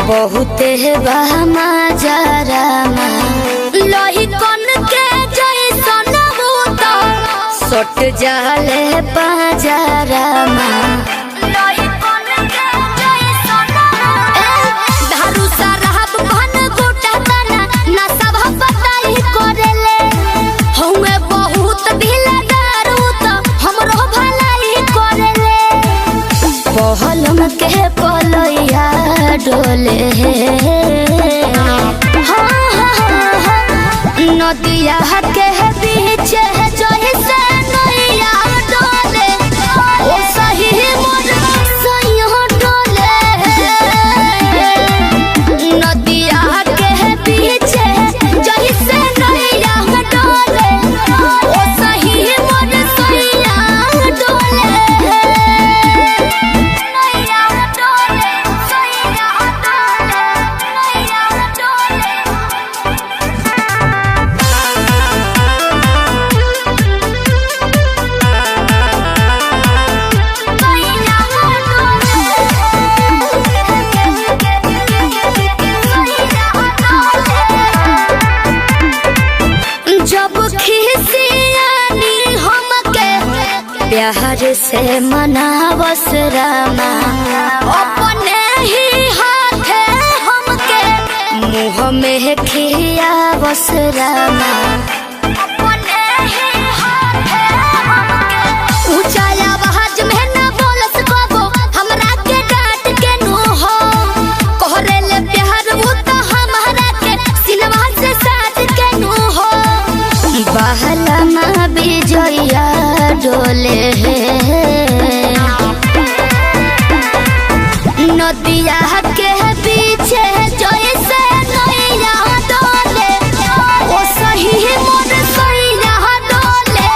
बहुते बामाजरामा लोही कन के जैसन भूत सट जाले बाजारामा लोही कन के जैसन धारू सरहब भन गोटा तना ना सब बताई करेले हउए बहुत ढीला दारू त हमरो भलाई करेले पहलम के पलैया डोले नदिया के बीच जैसे नैया डोले ओ सही मोर सैया डोले नदिया के बीच जैसे नैया डोले ओ सही मोर सैया डोले नैया डोले सैया जब खिसियानी हमके प्यार से मनावस रामा अपने ही हाथे हमके मुँह में खियावस रामा अपने ही हाथे हमके ऊंचा आवाज में ना बोलस कबो हमरा के डांट के नु हो कहरेले प्यार वो तो हमारा के सिनवा से साथ के नु हो बहला माँ बिजया डोले नदिया के पीछे जैसे नैया डोले ओ सही मोर सैया डोले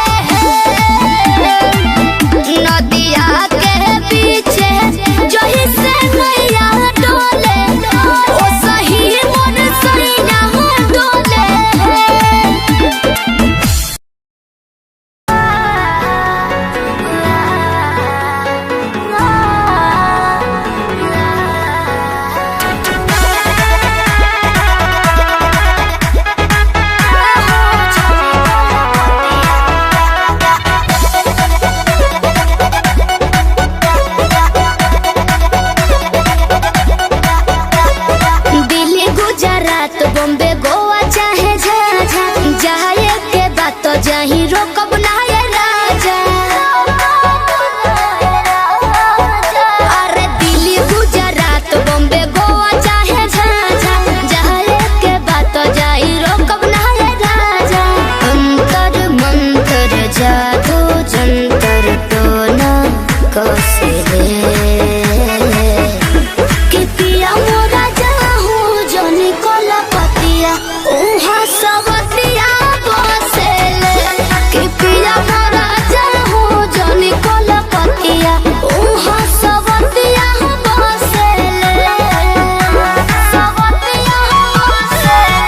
नदिया के पीछे जैसे नैया डोले ओ सही मोर सैया डोले दिल्ली गुजरात बॉम्बे गोवा चाहे झाझा जाए के बात तो जाही रोकब ना ये राजा अरे दिल्ली गुजरात बॉम्बे गोवा चाहे झाझा जाए के बात तो जाही रोकब ना ये राजा अंतर मंतर जादू जंतर टोना कसे कि पिया मोरा जाहू जोनी कोला पतिया उहा सवतिया बसेले कि पिया मोरा जाहू जोनी कोला पतिया उहा सवतिया बसेले सवतिया बसेले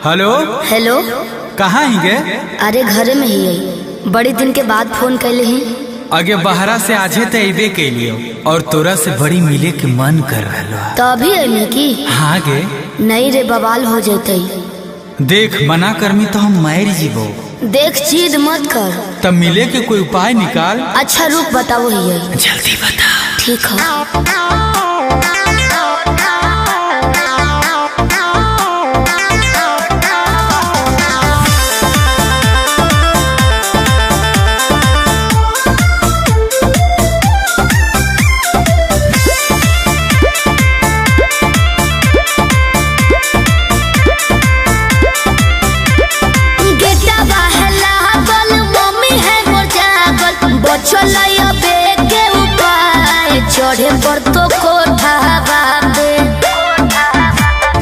हेलो हेलो। कहाँ ही गे? अरे घरे में ही है, बड़ी दिन के बाद फोन कैले ही। आगे बहरा से आजे तो अबे कैलियो और तोरा से बड़ी मिले के मन कर रहा। तो अभी अइले की? हाँ गे। नहीं रे, बवाल हो जैते। देख मना करमी तो हम मार जीवो। देख जिद मत कर। तब मिले के कोई उपाय निकाल। अच्छा रुक बताओ ही है। जल्दी बता। ठीक है। चढ़े पर तो कोठावा पे,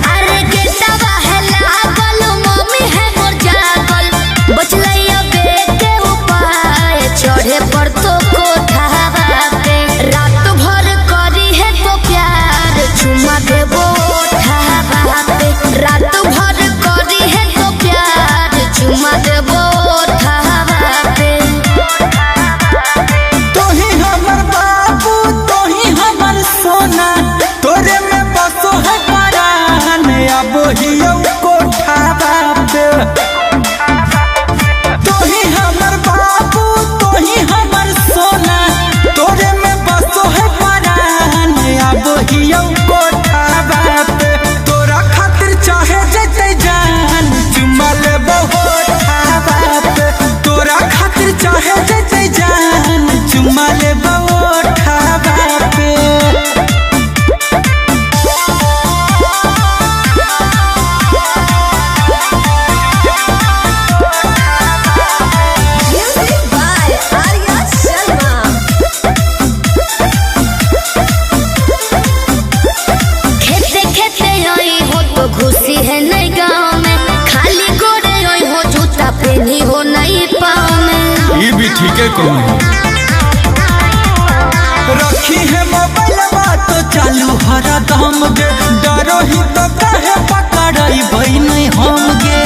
अरे गेटवा है लागल, मम्मी है मोर जागल, बचलैया बेटे उपाय चढ़े पर तो कोठावा पे। रात भर करी है तो प्यार चुमा देबो ओठावा पे, रात भर करी है तो प्यार चुमा देबो ओठावा पे। तोरे में बसो है परान अब हियो कोठावा पे। तोही हमर बाबू तोही हमर सोना, तोरे में बसो है परान अब हियो कोठावा पे। तोरा खातिर चाहे जते जान चुमा लेबो ओठावा पे। तोरा खातिर चाहे जते जान चुमा लेबो ओठावा पे। घुसी है नई गाँव में, खाली गोरे ओई हो जूता पहनी हो नई पाँव में। ये भी ठीक है कौन रखी है मोबाइल बात तो चालू हरा दम गे, डरो ही तो कहे पकड़ाई भाई नहीं हम गे।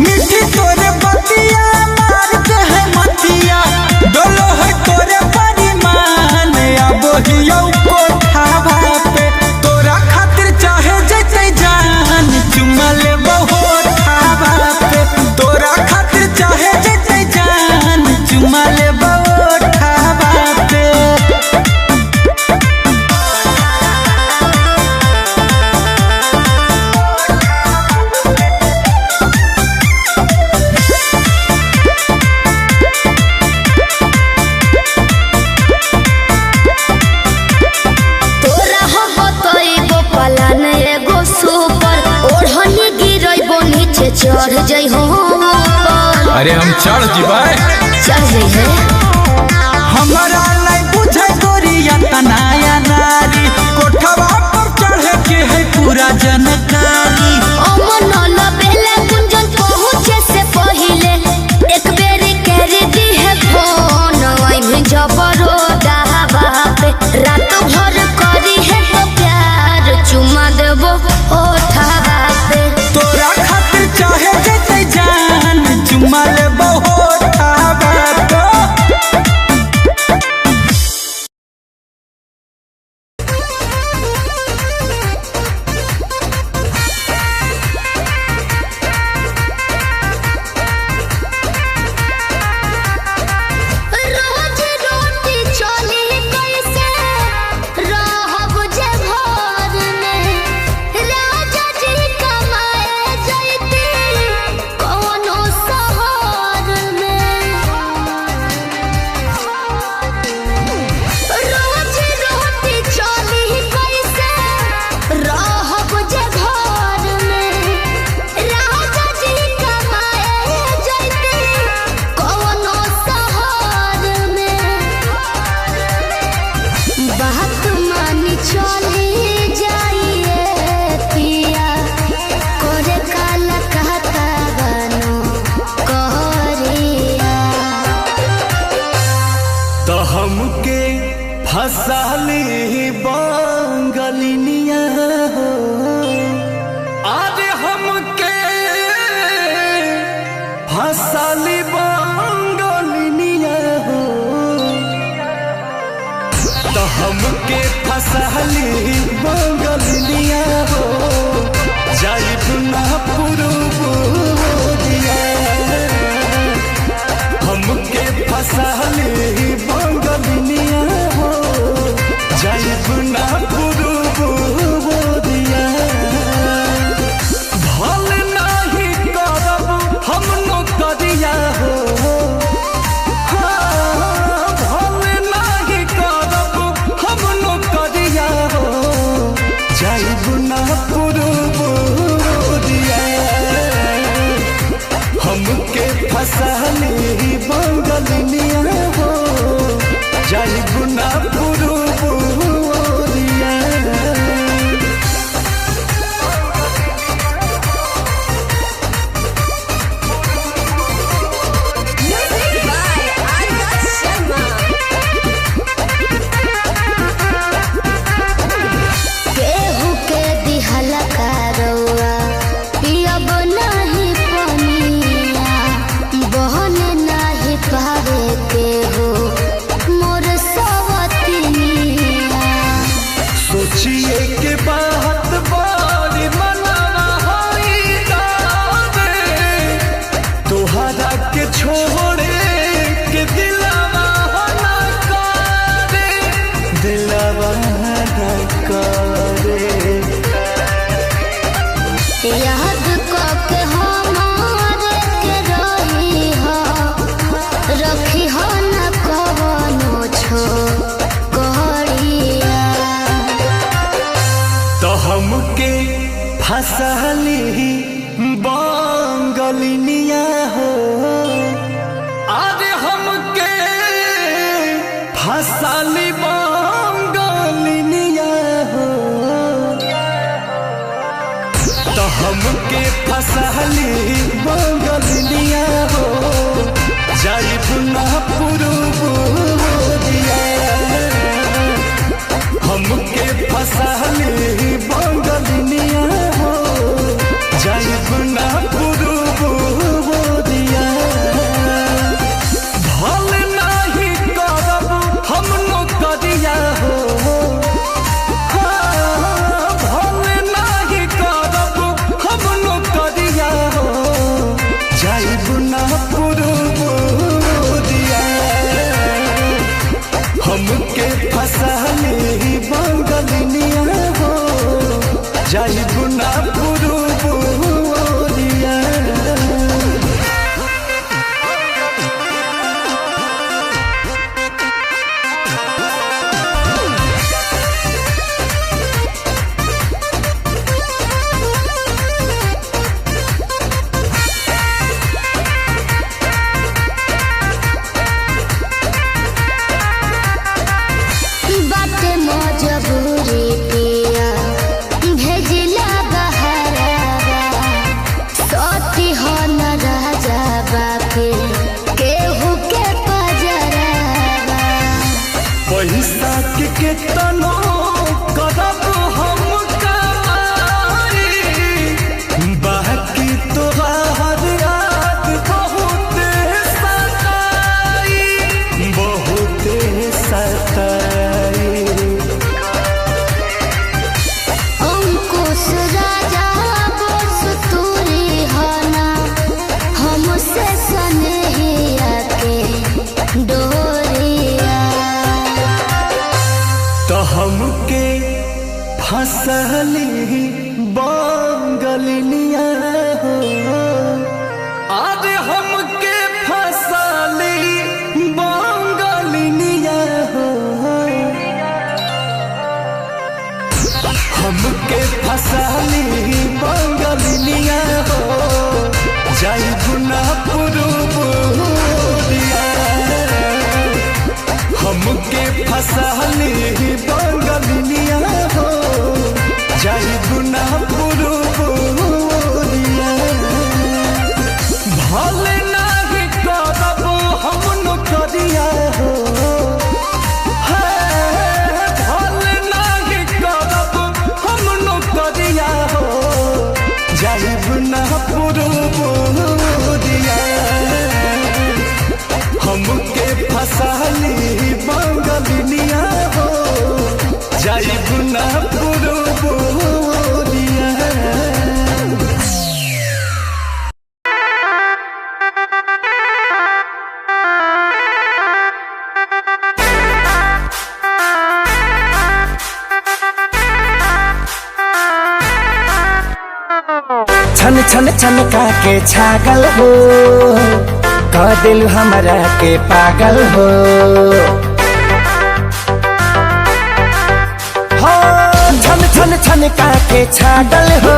मिठी तोरे बतिया मार के है मतिया, डोलो है तोरे परिमान अब हियो कोठावा पे। तोरा खातिर चाहे जते जान चुमा लेबो ओठावा पे। तोरा खातिर चाहे जते जान चुमा लेबो ओठावा पे। तोरा हो बतइबो पलान एगो सुपर, ओढ़नी गिरइबो नीचे चढ़ जइ हो ऊपर। अरे हम चढ़ जीवाए, चढ़ जइ है। हमारा नहीं बुझे गोरिया तनाया नारी, कोठवा पर चढ़े के है पूरा जनकारी। अमन लबेले गुंजन पहुँचे से पहिले एक बेरी कर दी है फोन, वहीं जबरो दावा पे। रात भर करी है तो प्यार चुमा देबो ओठावा पे। तोरा खातिर चाहे जते जान चुमा लेबो ओठावा पे। रोज रोटी चली कैसे रहब जे घर में, राजा जी कमाए जैती कोनो शहर में। रोज रोटी चली कैसे रहब जे घर में, राजा जी कमाए जैती कोनो शहर में। बात मानी चली जाइए पिया, करे काला कहता बनो कहरिया। तो हमके फसाली बंगलिनिया हो, आधे हमके फसहली बंगलिया हो जाइब ना पुरुबुदिया हमके फसहली बंगलिया हो जाइब ना पुरुबुदिया भल नाही करब हम नौकरिया हो हमके फसहली बंगलिया हो जाइब ना पुरुबुदिया केहू के दिहल करौआ पियब नाही पनिया बहन नाही पावे केहू मोर सवतिनिया सोचिए के बात बारी मनाना होई दावे तोहरा के छोड़े के दिलवा ना करे दिलवा ना करे याद कके हमारे के रही हो रखी हो न कवनो छोकरिया तो हमके फसहली बंगलिया हो अरे हमके फसहली बंगलिया हो तो हमके फसहली बंगलिया हो जाइब ना पुरुबुदिया हमके फसहली बंगलिया हो जाइब ना पुरुबुदिया भल नाही करब हम नौकरिया हो भल नाही करब हम नौकरिया हो जाइब ना पुरुबुदिया हमके फसहली बंगलिया हो जाइब ना पुरुबुदिया बाटे मजबूरी पिया भेजिला बहरावा सती हो न राजा बापे केहू के पजरावा पैसा के केतनो करब हम कमाई बाकी तोहार याद बहुत सताई अंकुश राजा बस तूरी हना हमसे सनेहिया के डोरिया तो हमके फसहली बंगलिया हो अरे हमके फसहली बंगलिया हो हमके फसहली बंगलिया हो जाइब ना पुरुबुदिया हमके फसहली बंगलिया हो जाइब ना पुरुबुदिया भल नाही करब हम नौकरिया हो भल नाही करब हम नौकरिया हो जाइब ना पुरुबुदिया हमके फसहली बंगलिया हो ना पुरबोरिया। छन छन छन का के छागल हो, कह दिल हमरा के पागल हो। हो छन छन छन का के छागल हो,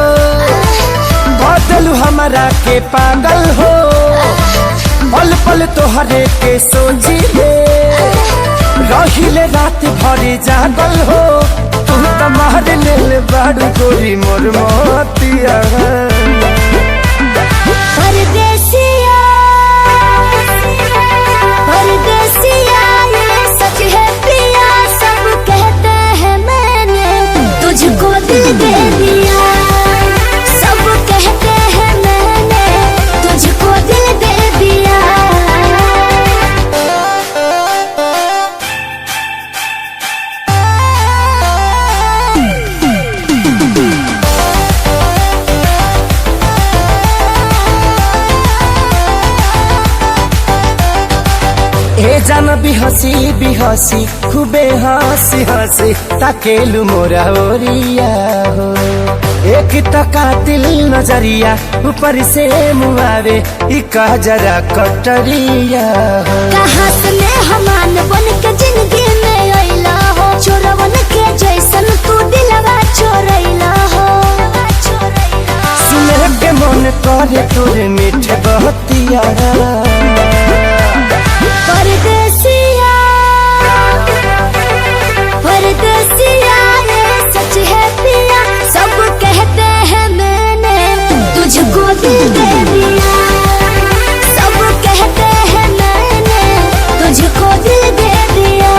कह दिल हमरा के पागल हो। पल पल तोहरे के सोची रहिले रात भरी जागल हो। तू तो मार लेल बाड़ू गोरी मोर मोतिया। परदेसिया परदेसिया ये सच है पिया, सब कहते हैं मैंने तुझको दिल दे दिया। सब कहते हैं मैंने तुझको दिल दे दिया। ए जान बिहसी खूबे हंसी हंसी ताकेलु मोरा ओरिया हो। एक तो कातिल नजरिया ऊपर से मुआवे ई कह जरा कटरिया हो। कहाँ से मेहमान बन के जिंदगी में अइला हो, चोरवन के जैसन तू दिलवा चोरैला हो। सुने के मन करे तोरे मीठे बहतिया। परदेसिया परदेसिया ये सच है पिया, सब कहते हैं मैंने तुझको दिल दे दिया। सब कहते हैं मैंने तुझको दिल दे दिया।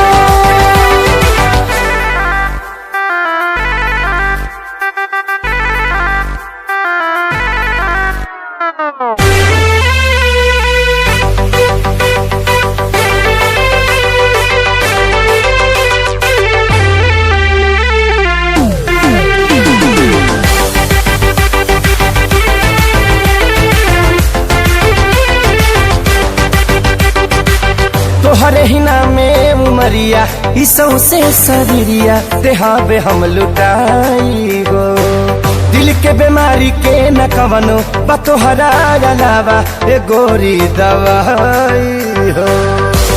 तोहरे ही नामे उमरिया इसौ से शरीरिया देहाबे हम लुटाई गो। दिल के बीमारी के न कवनो बा तोहरा अलावा ए गोरी दवाई हो।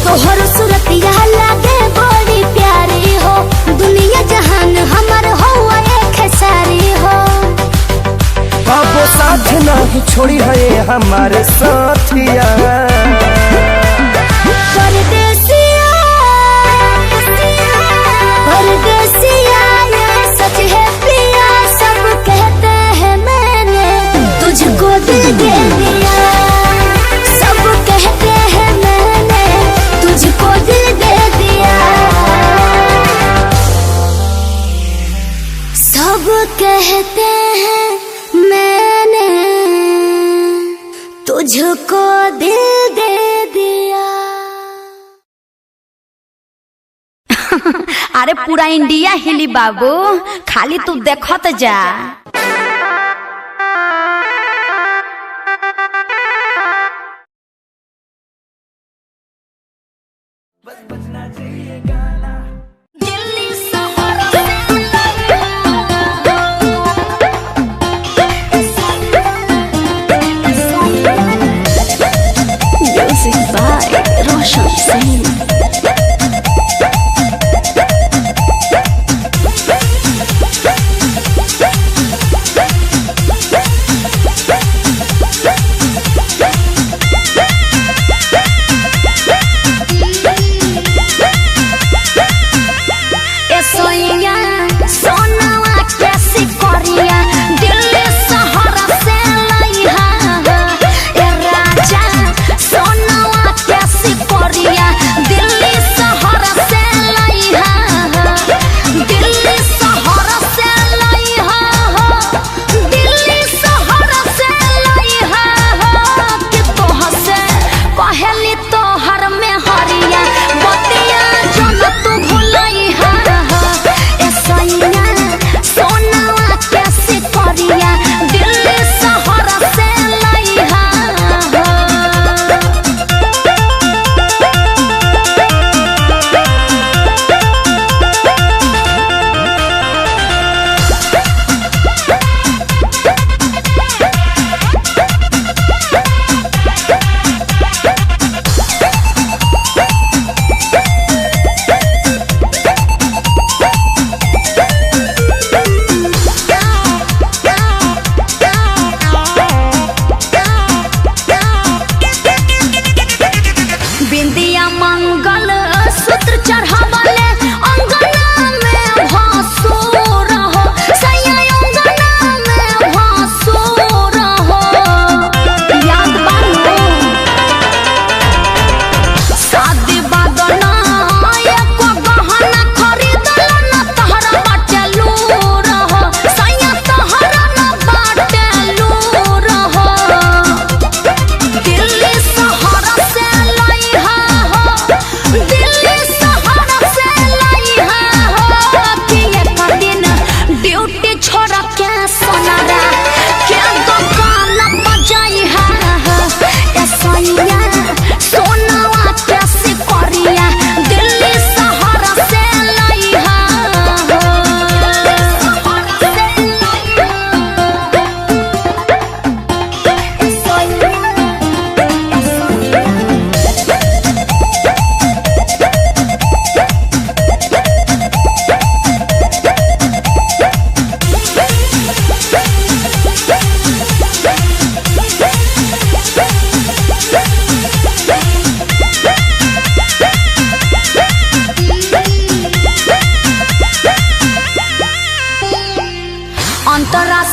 तोहर सूरतिया लागे बड़ी प्यारी हो, दुनिया जहान हमर हो एक सारी हो। बाबो साथ नहीं छोड़ी है हमारे साथिया। परदेसिया परदेसिया ये सच है पिया, सब कहते हैं मैंने तुझको दिल दे दिया। सब कहते हैं मैंने तुझको दिल दे दिया। सब कहते हैं मैंने तुझको दिल दे दिया। अरे पूरा इंडिया हिली बाबू, खाली तू देखत जा। Music by Roshan Singh। सैया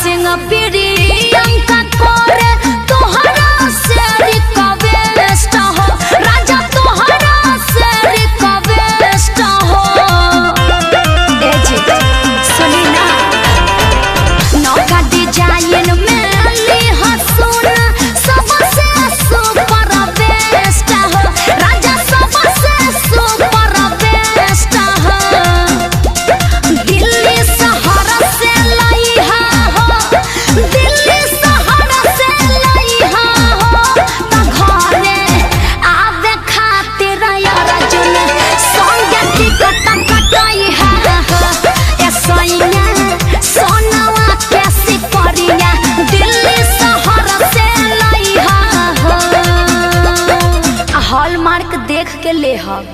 सिंह प्रियंका कोरे तोहरा से रिक्वेस्ट हो राजा तोहरा से रिक्वेस्ट हो ए जी सुनी ना नौका डिजाइन में ली हसून सबसे सुपर बेस्ट हो राजा सबसे सुपर बेस्ट हो दिल्ली शहर से लइहा हो दिल्ली शहर से लइहा हो त घरे आवे खातिर अर्जुन संगे टिकट कटइहा हो ए सैया सोनवा के सिपरिया दिल्ली शहर से लइहा हो हॉलमार्क देख के लेहब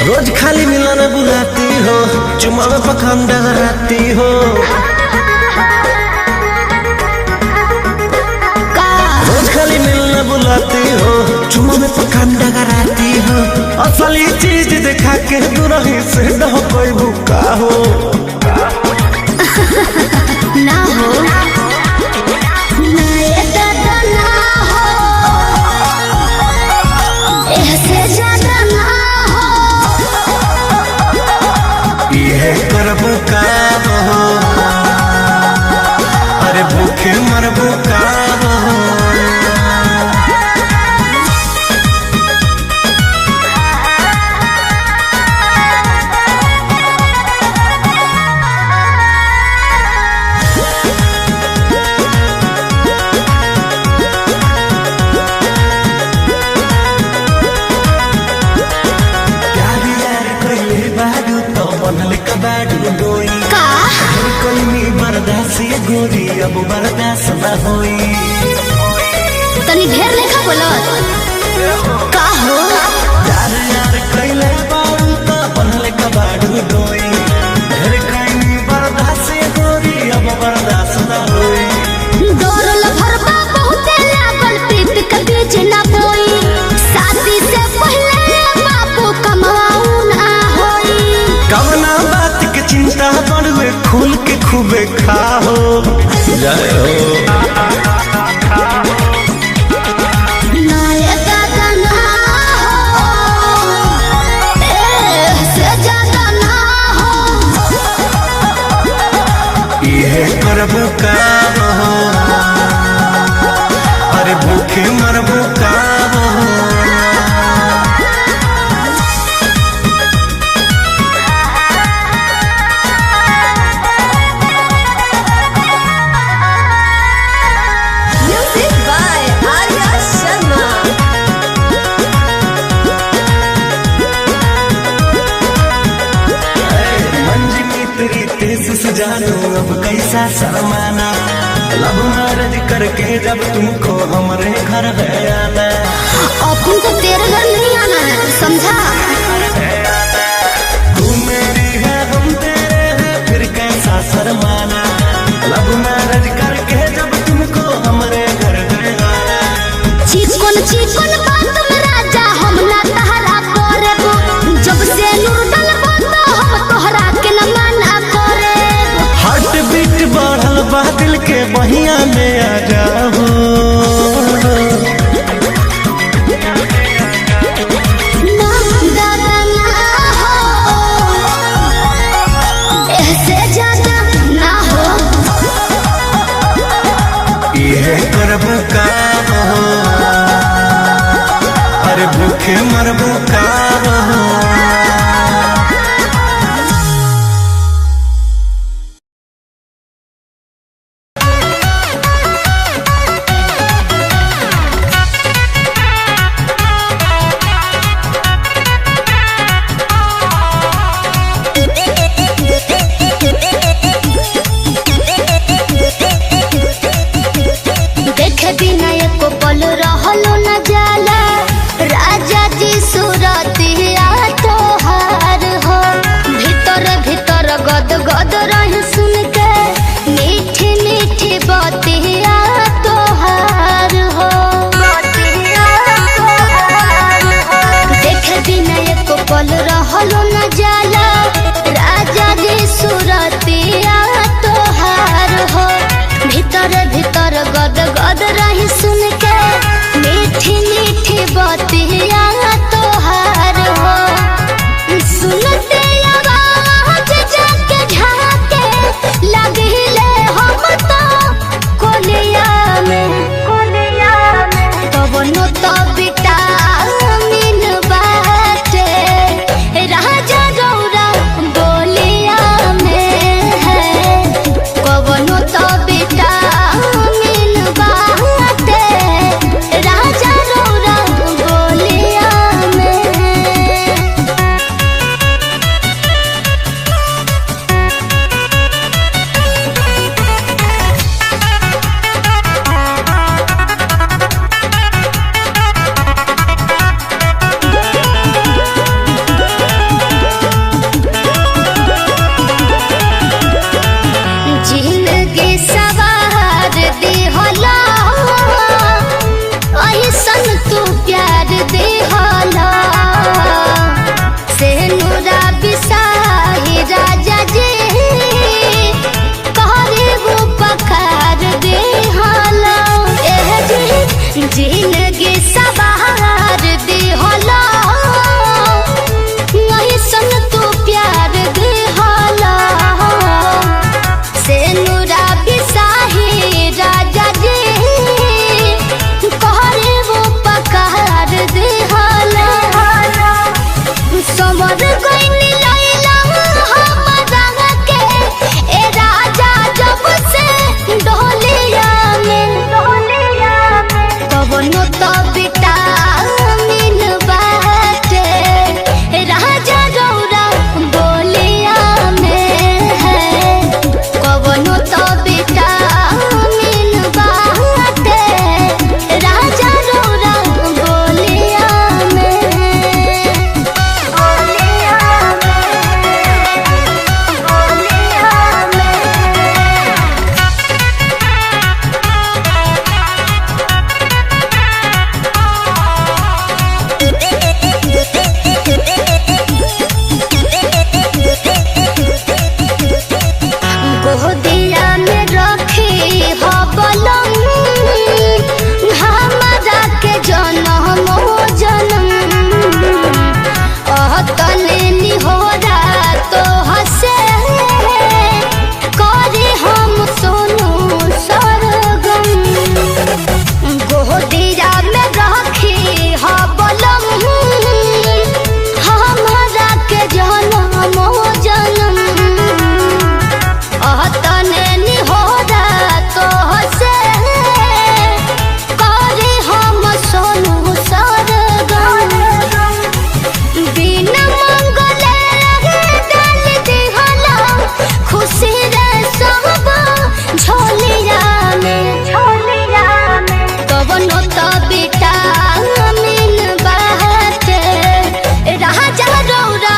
रोज खाली मिलने बुलाती हो चुमा में पखंड डगराती हो रोज खाली मिलने बुलाती हो चुमा में पखंड डगराती हो असली चीज दिखा के दूरही से न हो कोई भूखा हो ना हो ना ये दादा ना हो ऐसे ज्यादा ना हो ये करबू का हो अरे भूखे मरबू का हो गोरी अब बर्दाश्त न होई तनी ढेर लेखा बोलत का हो यार यार कइले बाऊ तो बनले कबाड़ू डोई घर कइनी बर्दाश्त गोरी अब बर्दाश्त न होई डोरल भरबा बहुते लागल प्रीत के बीच ना बोई शादी से पहले बापू कमाऊ ना होई कवना बात के चिंता बड़वे खुल के खूबे खाओ जय हो करबू का हो अरे भूखे मरबू का हो म्यूजिक बाय आर्या शर्मा मंजिली तेरी तेज से जानो अब कैसा शर्माना लब मैरिज करके जब तुमको हमारे घर है आना अपन को तेरे घर नहीं आना है समझा तू मेरी है हम तेरे हैं फिर कैसा शर्माना लब मैरिज करके जब तुमको हमारे घर है आना चिकन चिकन बात में राजा हम ना तहरा करे जब से नूर डलबो तो हम तोहरा के न मना करे हार्ट बीट बढ़ल बा दिल के बहिया में आ जाओ ना दादा ना हो ऐसे ज्यादा ना हो ये करबू का हो अरे भूखे मरबू का हो जिंदगी सवार दी होला वही सन तू प्यार दी होला से नूरा बिसाही राजा जी कहरे वो पकार दी होला समर गइनी लैला हमरा के ए राजा जब से डोलिया में कवनो तो विटामिन बाटे राजा रौरा बोलिया में है कवनो तो विटामिन बाटे राजा रौरा बोलिया गोदिया में रखी हो बलम हमरा के जनम जनम तने निहोरा तो हसे करे हम सोनू सरगम गोदिया में रखी हो बलम हमरा के जनम जनम तने निहोरा तो हसे करे हम सोनू सरगम बिना मंगले डाल दिहला खुशी रे सब झोलिया में कवनो तो विटामिन बाटे राजा रौरा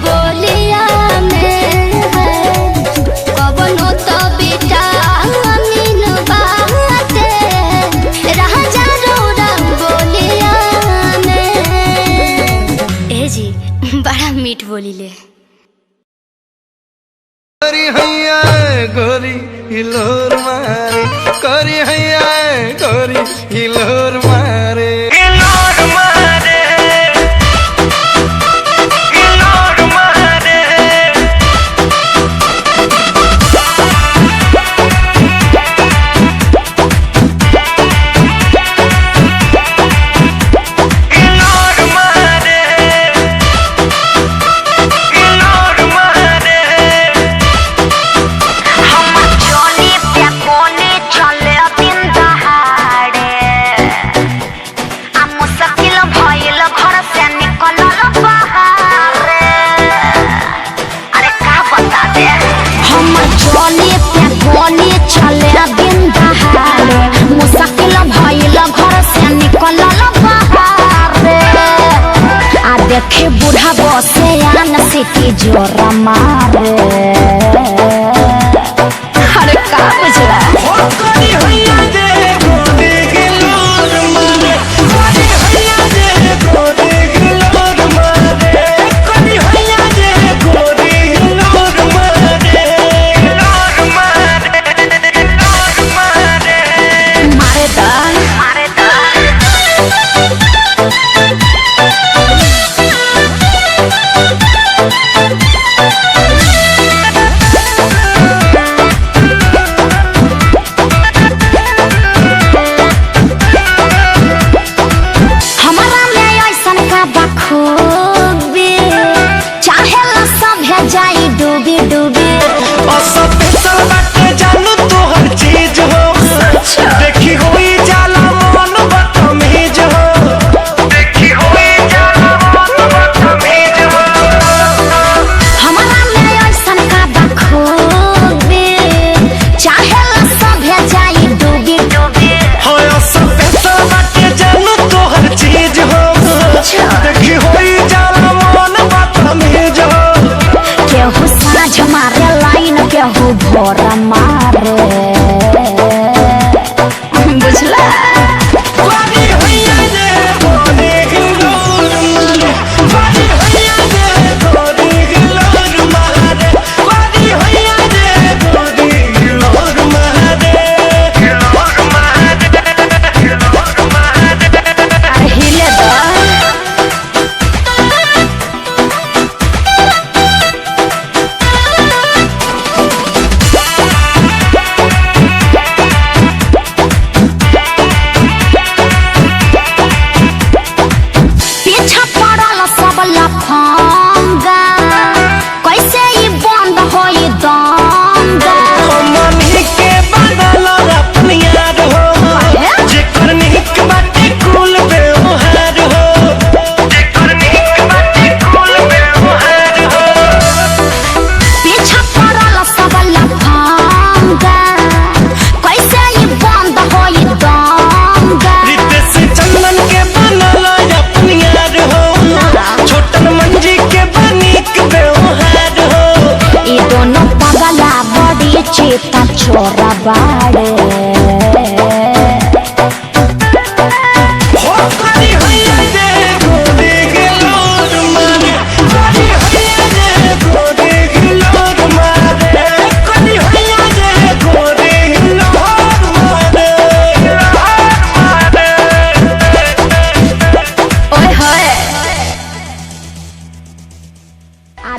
बोलिया में है कवनो तो विटामिन बाटे राजा रौरा बोलिया में ए जी बड़ा मीठ बोलीले करी हैया गोरी हिलोर मारे करी हैया गोरी हिलोर मारे देखे बूढ़ा बसे आन सिटी जोर मारे अरे का बुझला बाड़े।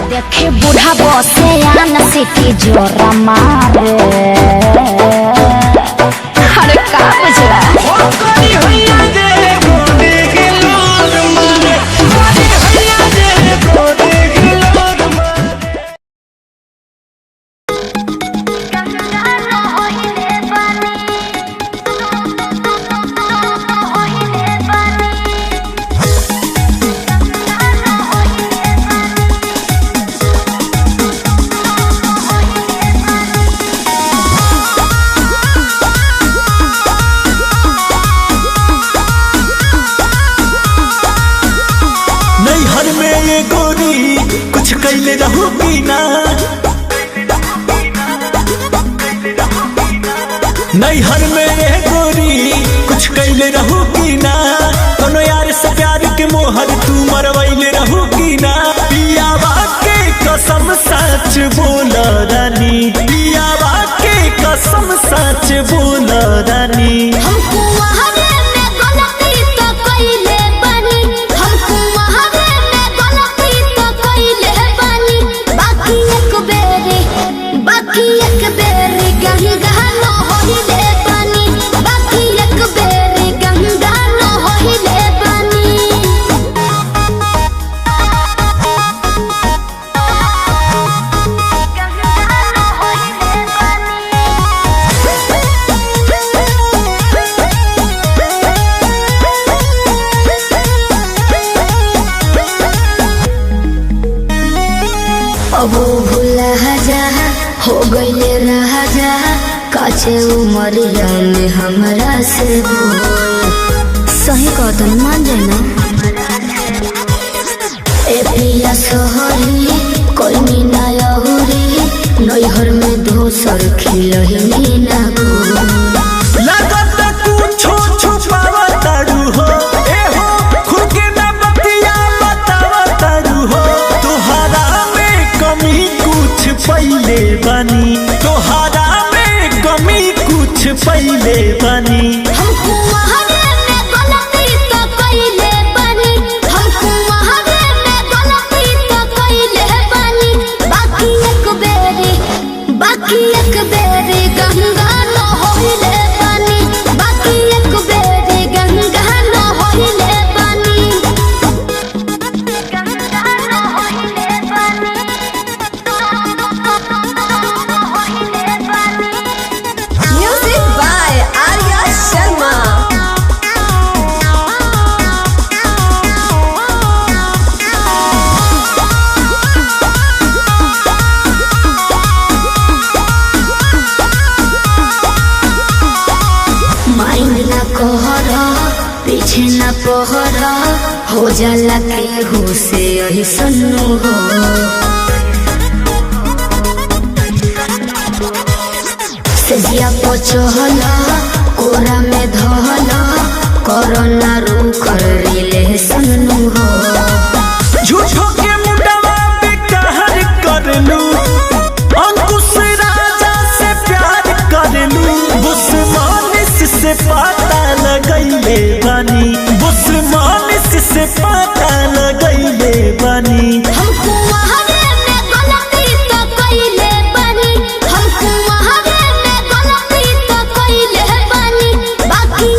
देखे बूढ़ा बसे आन सिटी जोरा मारे। अरे का बुझला कैले रहू की ना नैहर में ये गोरी कुछ कैले रहू की ना कोनो यार से प्यार के मोहर तू मरवैले रहू की ना पियावा के कसम सच बोल रानी पियावा के कसम सच बोल रानी हमको वहारे में गलती तो कइले बानी हमको वहारे में गलती तो कइले बानी बाकी एक बेरी गंगा न होइले बानी बाकी एक बेरी गंगा न होइले बानी अब भूला जा हो गईले राजा काचे उमरिया में हमरा से सही कहतन मान जाना ए पिया सोहरी कोई मीना यहुरी नैहर में दोसर खिलही ना लगत कुछो छुपावा तारू हो ए हो खुद के ना बतिया बतावा तारू हो तोहरा में कमी कुछ पहिले बनी तोहरा में कमी कुछ पहिले बनी हमको वहारे में गलती तो कइले बानी हमको वहारे में गलती तो कइले बानी बाकी एक बेरी गंगा न होइले बानी बाकी एक बेरी गंगा न होइले बानी गंगा न होइले बानी होइले बानी music by Arya Sharma. Mind ना कहर पीछे ना पहर हो जाला केहू से यही सन्नु हो सजिया पचहल कोरा में धहल कोरोना रूखर रिले सन्नु हो झूठो के मुंडवा पे कहर करलू अंकुश राजा से प्यार करलू बुस्मानिस से पता लगैले बानी बुस्मानिस से पता लगैले बानी हमको वहारे में गलती तो कइले बानी हमको वहारे में गलती तो कइले बानी बाकी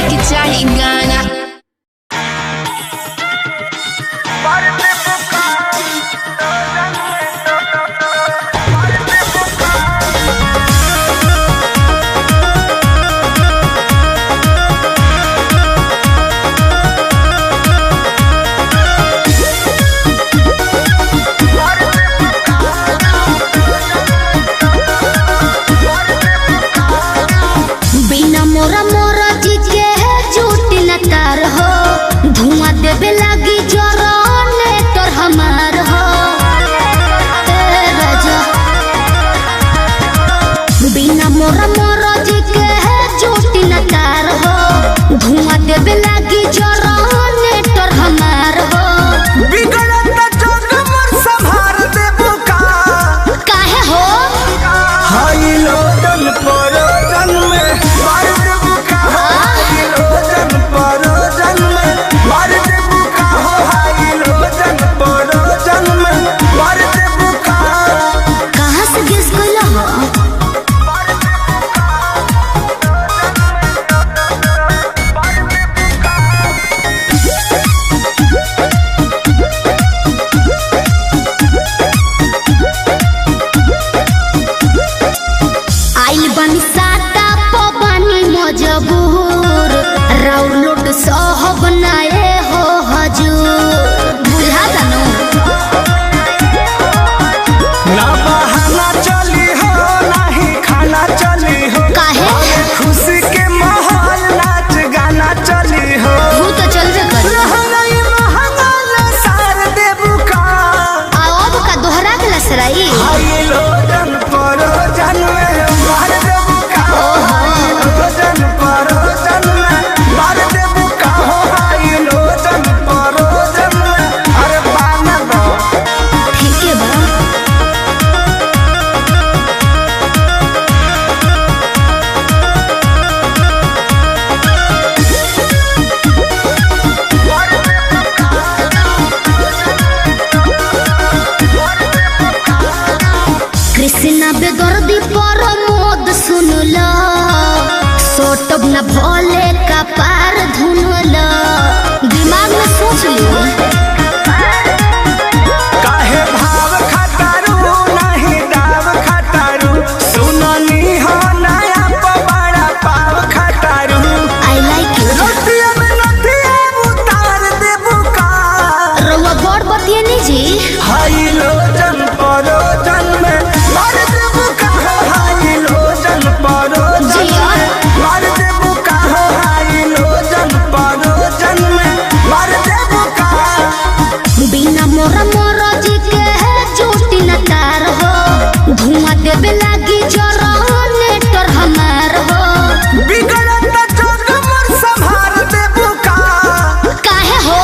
के चाही गाना। बिना मोरा मोरा जी के झूठ न तार हो, धुआं देवे लागी जरने तोर हमार हो। ए राजा बिना मोरा मोरा जी के झूठ न तार हो, धुआं देवे लागी जरने तोर हमार हो। बिगड़त जोग मोर संभार देबो का काहे हो हाई लोडन परोजन में मार देबो का हाई लोडन परोजन में मार देबो का हाई लोडन परोजन में मार देबो का कहाँ से गेस कइला हो? आइल बनी साटा पबानी मजबूर, राउलोट सहब नाए हो हजूर। बुझा जानो ना बहाना चली हो नाही खाना चली हो काहे? खुशी के माहौल नाच गाना चली हो तू तो चलबे करी। रहनई महंगा सार देबू का अब का दोहरा के लसराई। हाई लोडन परोजन में मार देबू का हाई लोडन परोजन में मार देबू का हाई लोडन परोजन में अरे पाना दो ठीक है बा। कृष्णा बेदर्दी पर मोद सुनला, सोटब न भोले का पार धुनला। दिमाग में सोच ली काहे भाव खटारू नहीं दाव खटारू सुननी हो नया पवाड़ा पाव खटारू आई लाइक यू। रोटिया में नथिया उतार देबू का रउआ बड़ बतिए नहीं जी। हाई लोजन परोजन में मार देबू का हाई लोजन परोजन जिया। में मार देबू का हाई लोजन परोजन में मार देबू का बिना मोरा मोरा जी के झूठी न तार हो, धुआं देवे लागी जरने तोर हमार हो। बिगड़त जोग मोर संभार देबू का काहे हो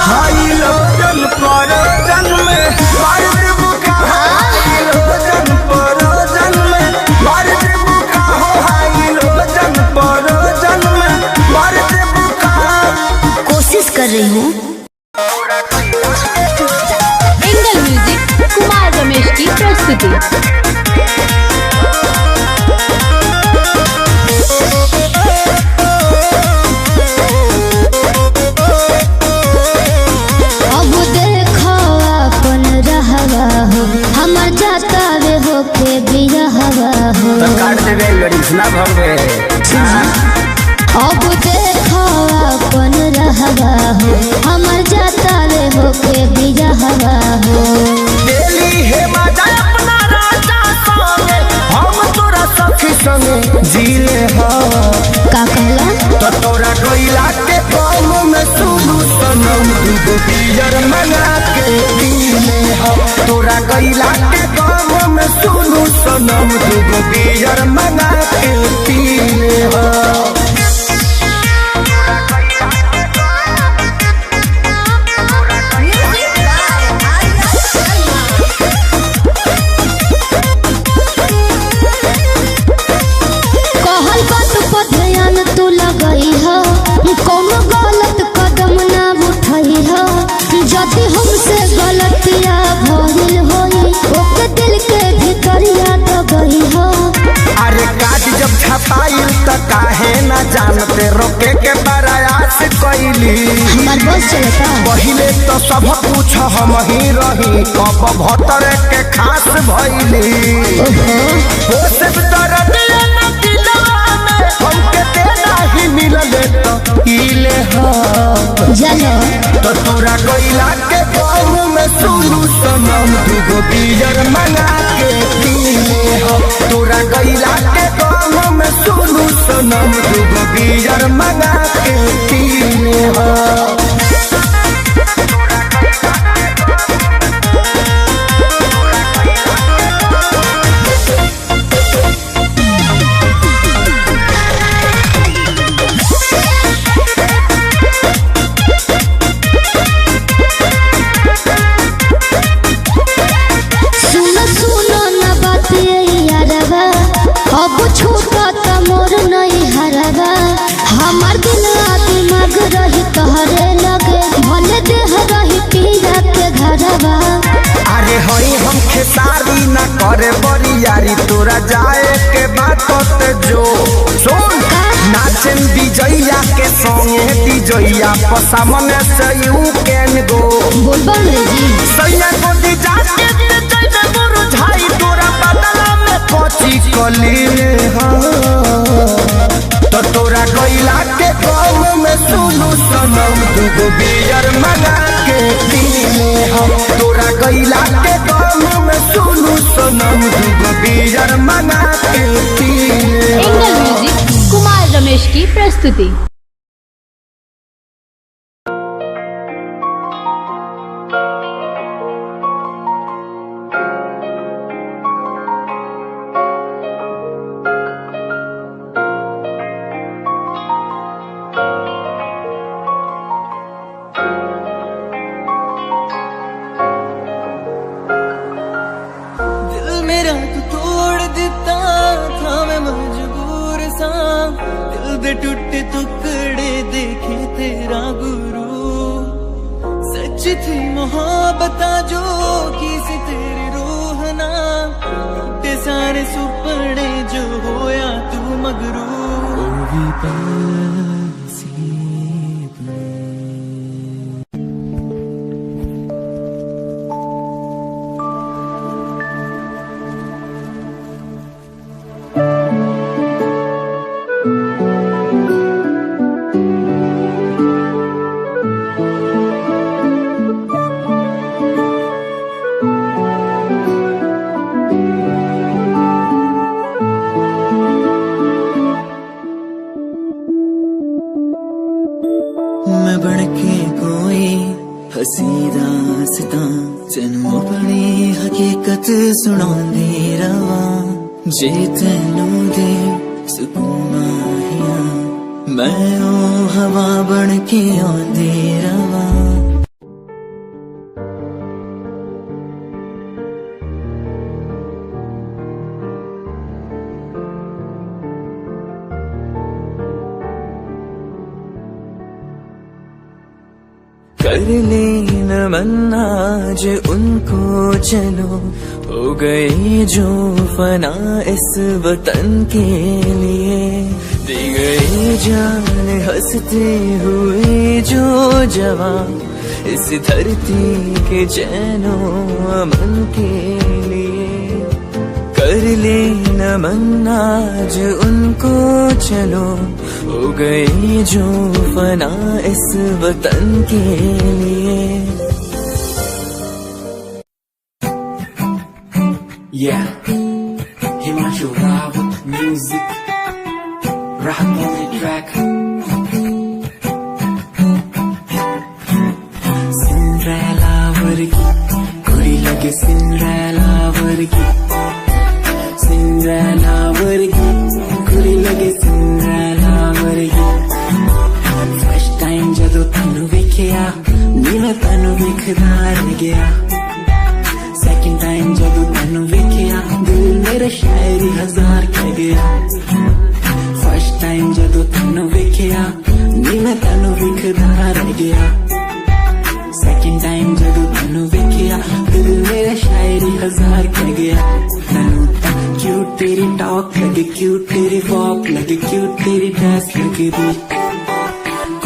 हाई लोजन परोजन में मार देबू का हाई लोजन परोजन में मार देबू का हाई लोजन परोजन में मार देबू का कोशिश कर रही हूँ। एंगल म्यूजिक कुमार रमेश की प्रस्तुति। अब देखो अपन रहवा हो, हमर जाता वे हो के बिरहवा हो। काट देबे लड़ीस ना भगवे अब देखो अपन रहवा हो, हमर जाता वे हो के बिरहवा हो। डेली हे मजा अपना राजा संगे हम तोरा सखी संगे जीले हो का कहला तो तोरा कोइला के काम में सुनु सनम दुगो बियर मंगा के पीले हो तोरा कोइला के काम में सुनु सनम दुगो बियर मंगा के पीले हो कहल बात पर ध्यान तू लगई हो, रोके के प्रयास कैली। हमार बस चलता पहिले तो सब कुछ हम ही रही, अब भतर के खास भइली। हमके देना ही मिलले तो इले जानो तो तोरा गइला के गाँव में सुनू सनम दूगो बियर मंगा के पीले हो। तोरा गइला के गाँव में सुनू सनम दूगो बियर मंगा के पीले हो। अब छूटा त मोर नहीं हरवा। हमार दिल दिमाग रही तोहरे लगे, भले देह रही पिया के घरवा। अरे हई हम खेसारी न करे बरियारी, तोरा जाए के बात जो सुन नाचन विजया के संगे विजया पसामने से यू कैन गो। बोलबम रे जी सैया को दी जाके जैसे मोर झाई, तोरा बदला में कोची कलीले हो। तो तोरा गइला के गाँव में सुनू सनम दूगो बियर मंगा के पीले हो। तोरा गइला के गाँव में सुनू सनम दूगो बियर मंगा के पीले हो। एंगल म्यूजिक कुमार रमेश की प्रस्तुति। मेरा तू तोड़ दिता था, मैं मजबूर सा दिल दे टूटे टुकड़े देखे तेरा गुरु। सच थी मोहब्बत जो किसी तेरी रूह ना, टूटे सारे सुपने जो होया तू मगरू। मैं बनके कोई हसी दास्तां तेनू अपनी हकीकत सुनांदी रवा। जे तेनू दे सुकून आहिया, मैं ओ हवा बनके आंदी रवा। कर ले नमन आज उनको चलो, हो गए जो फना इस वतन के लिए। दे गए जान हंसते हुए जो जवान, इस धरती के चैनो अमन के लिए। कर ले नमन आज उनको चलो, हो गए जो फना इस वतन के लिए। Yeah, Himanshu Rao with music, rock on the track. Cinderella वर्गी कुड़ी लगे, Cinderella वर्गी, Cinderella वर्गी कुड़ी लगे, Cinderella वर्गी। First time जदों तैनू वेखिया, नी मैं तैनू वेखदा रह गया। Second time जदों तैनू वेखिया, दिल मेरा शायरी हजार कह गया। First time जदों तैनू वेखिया, नी मैं तैनू वेखदा रह गया। Second time जदों तैनू वेखिया, दिल मेरा शायरी हजार कह गया। तैनू तां क्यूट तेरी टॉक लगे, क्यूट तेरी वॉक लगे, क्यूट तेरी ड्रेस लगे दी।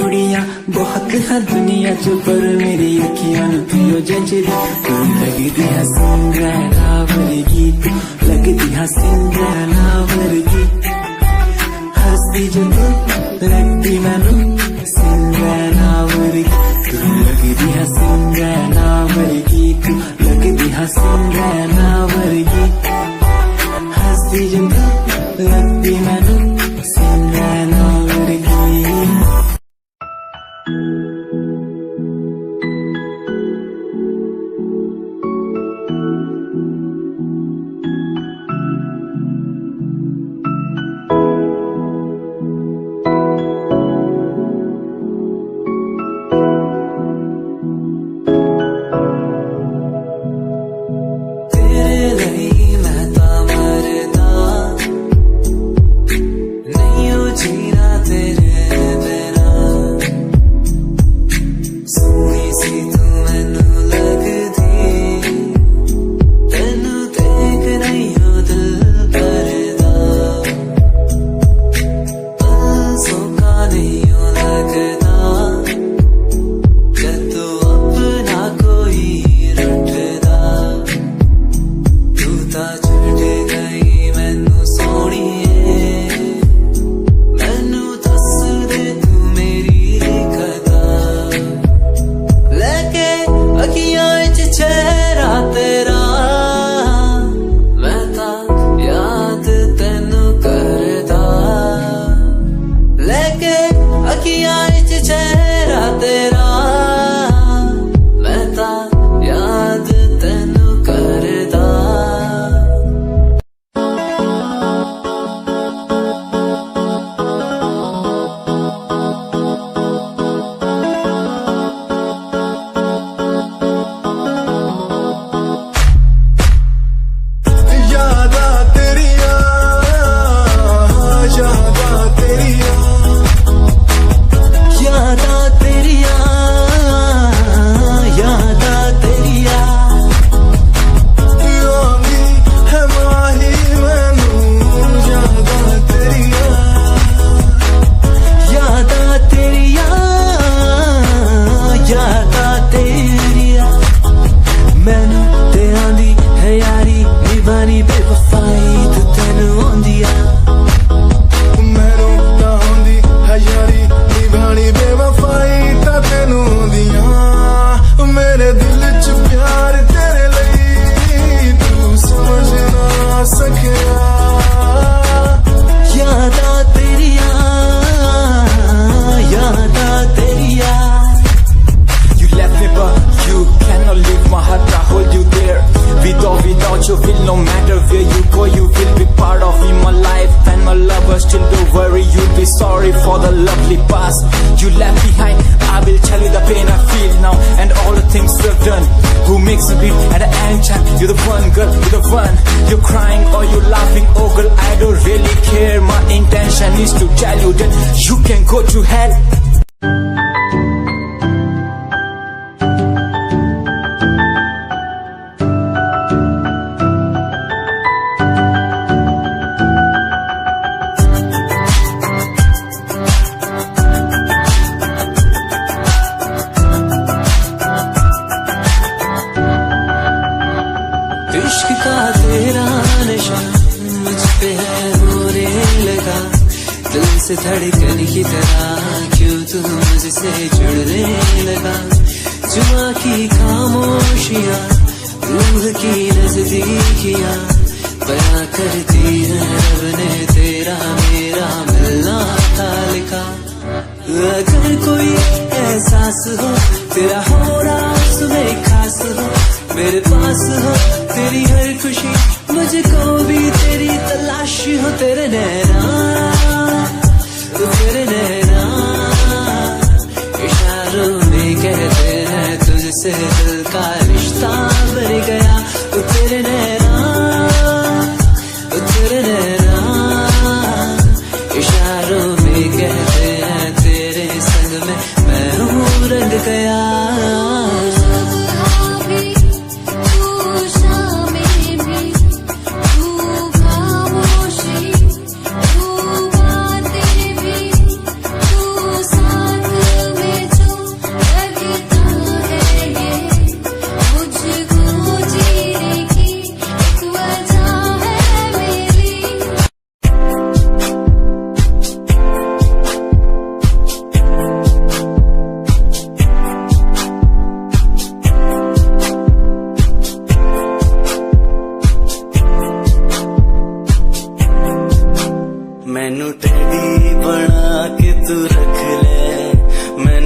कुड़िया बहुत है दुनिया च पर मेरी अखियां पियो जंजरी तू लगदी है सिंड्रेला वर्गी तू लगदी है सिंड्रेला वर्गी हंसदी जो तू लगदी मैनू सिंड्रेला वर्गी तू लगदी है सिंड्रेला वर्गी तू लगदी है सिंड्रेला वर्गी हंसदी जो तू लगदी मैनू सिंड्रेला वर्गी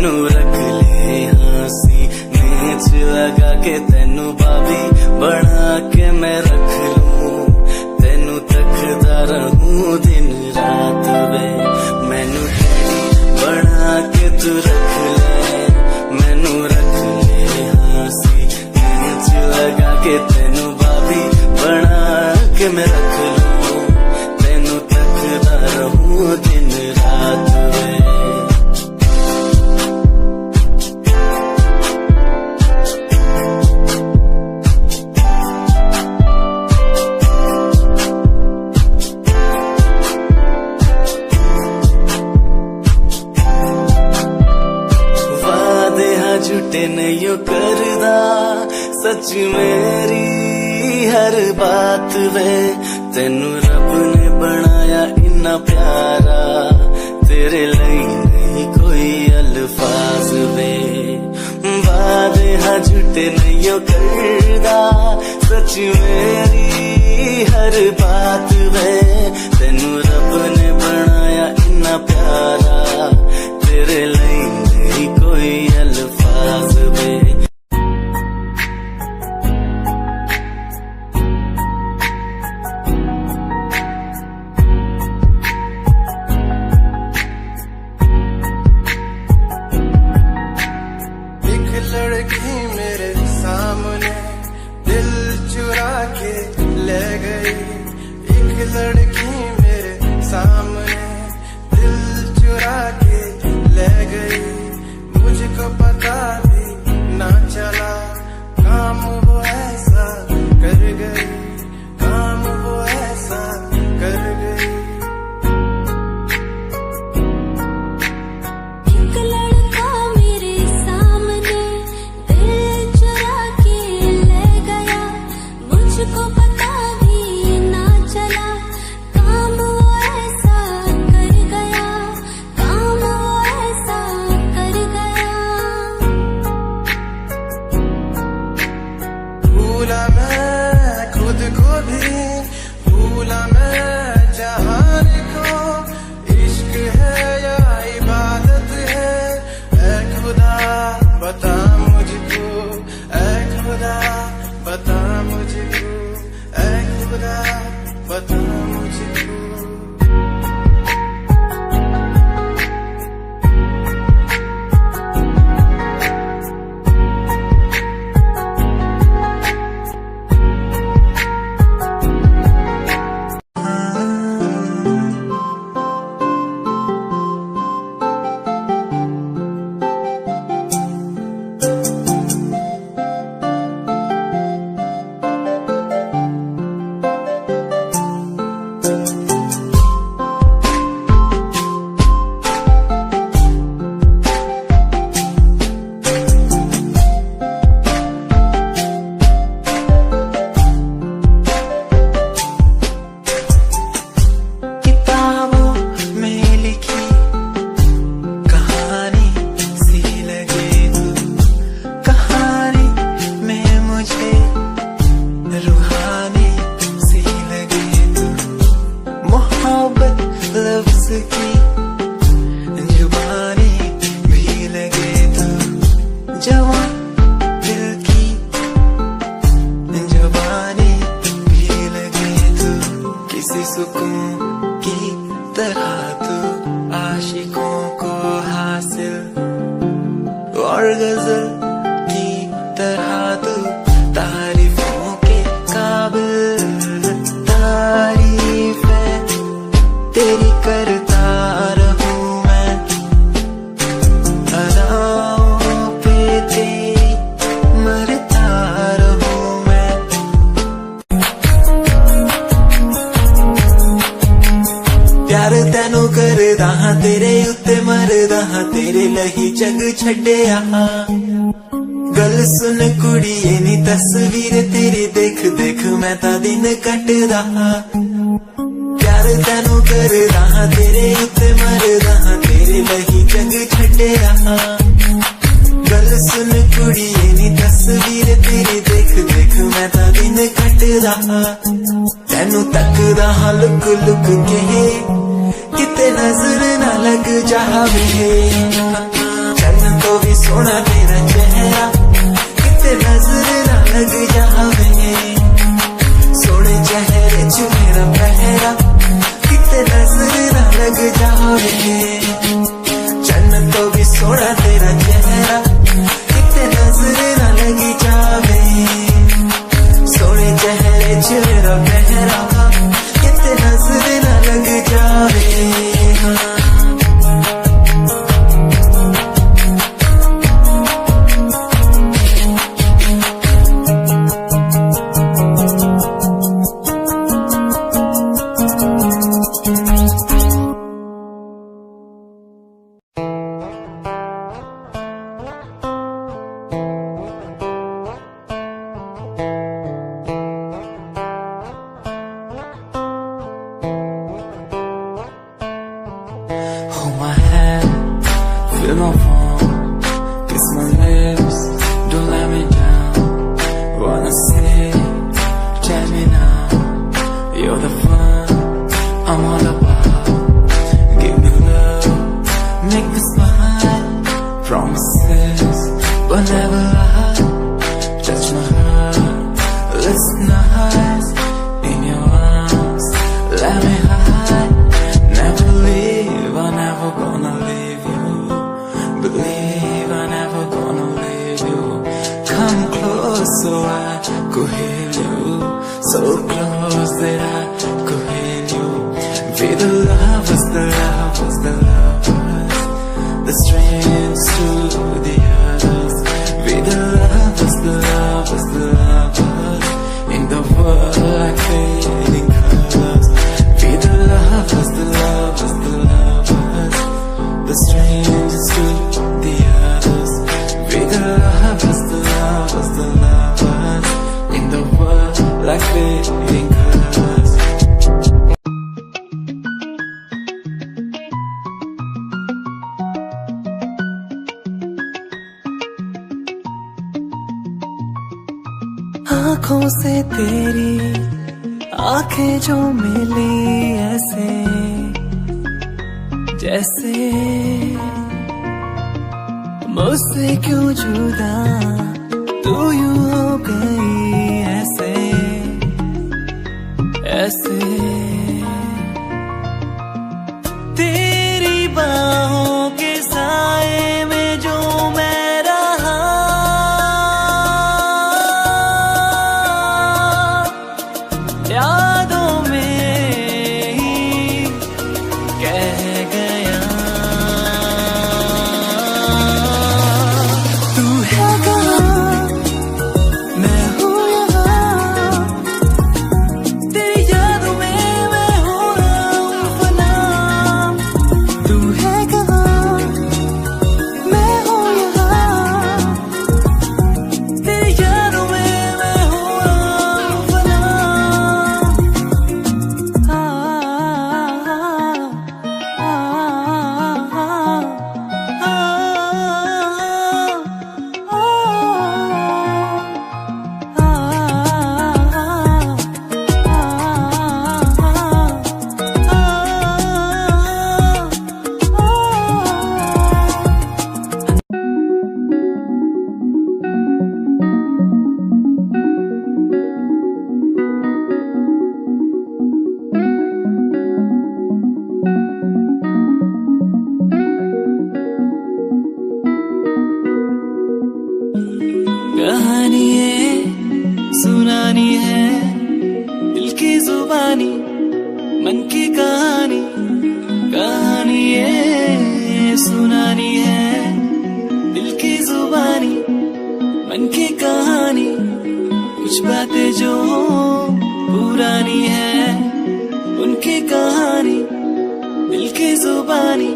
मैनू रख ले हंसी नेच लगा के तेनू भाभी बना के मैं रख लूं तेनू तकदा रहूं दिन रात वे मैनू डैडी बना के तू रख ले मैनू रख ले हंसी नेच लगा के तेनू भाभी बना के मैं रख लूं तेनू तकदा रहूं दिन रात वे झूठे नहीं करदा सच मेरी हर बात वे तेनू रब ने बनाया इन्ना प्यारा तेरे लिए नहीं कोई अल्फाज वे वादे हाँ झूठे नहीं करदा सच मेरी हर बात वे तेनू रब ने बनाया इन्ना प्यारा तेरे लिए नहीं कोई अल्फाज वे लड़की मेरे सामने दिल चुरा के ले गई एक लड़की मेरे सामने दिल चुरा के ले गई मुझको पता भी ना चला काम वो ऐसा कर गई काम वो ऐसा कर गई मुझको पता भी ना चला काम वो ऐसा कर गया काम वो ऐसा कर गया भूला मैं खुद को भी भूला मैं जहान को इश्क है या इबादत है ऐ खुदा बता मुझको ऐ खुदा बता मुझको ऐ खुदा बता मुझको और गजल की तरह तू तारीफों के काबिल तारीफ है तेरी करता रहूं मैं अदाओं पे तेरी मरता रहूं मैं प्यार तेनू करदा हां तेरे उत्ते मरदा हां तेरे लही जग छड्डिया गल सुन कुड़िए नी तस्वीर तेरी देख देख मैं ता दिन कटदा प्यार तेनू करदा हां तेरे उत्ते मरदा हां तेरे लही जग छड्डिया गल सुन कुड़िए नी तस्वीर तेरी देख देख मैं ता दिन कटदा तेनू तकदा हां लुक लुक के किते नजर ना लग जावे चन्न सोना तेरा चेहरा किते नजर ना लग जावे सोने चेहरे च मेरा पहरा किते नजर ना लग जावे जन्नत तो भी सोना तेरा चेहरा किते नजर ना लग जावे सोने चेहरे च मेरा पहरा किते नजर ना लग जावे Hold my hand, feel my palm, kiss my lips, don't let me down. Wanna say, tell me now, you're the fun I'm all about. Give me love, make me smile, promises, but never lie. Touch my heart, listen nice, in your arms, let me hide. Never leave, I'm never gonna leave you. Believe I'm never gonna leave you. Come close so I could hear you. So close that I could hear you. Be the lovers, the lovers, the lovers. The strangers to the others. Be the lovers, the lovers, the lovers. In the world like fading colors. Be the lovers, the lovers, the lovers. The strangers to the others. Be the lovers, the lovers, the lovers. In the world like fading colors. आँखों से तेरी आंखें जो मिली ऐसे जैसे मुझसे क्यों जुदा तू यूं हो गई ऐसे ऐसे तेरी बाहों के साए में जो मैं रहा यादों में ही कह गया तू है कहाँ मैं हूँ यहाँ तेरी यादों में मैं हो रहा हूँ फना तू है कहाँ मैं हूँ यहाँ तेरी यादों में मैं हो रहा हूँ फना कहानी है सुनानी है दिल की जुबानी मन की कहानी कहानी है सुनानी है दिल की जुबानी मन की कहानी कुछ बातें जो पुरानी है उनकी कहानी दिल की जुबानी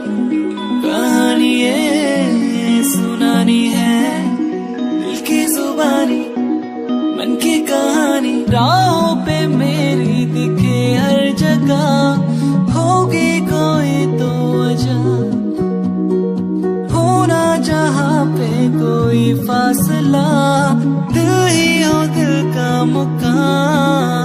कहानी है सुनानी है दिल की जुबानी मन की कहानी राहों पे मेरी दिखे हर जगह होगी कोई तो वजह होना जहाँ पे कोई फासला दिल ही हो दिल का मुकाम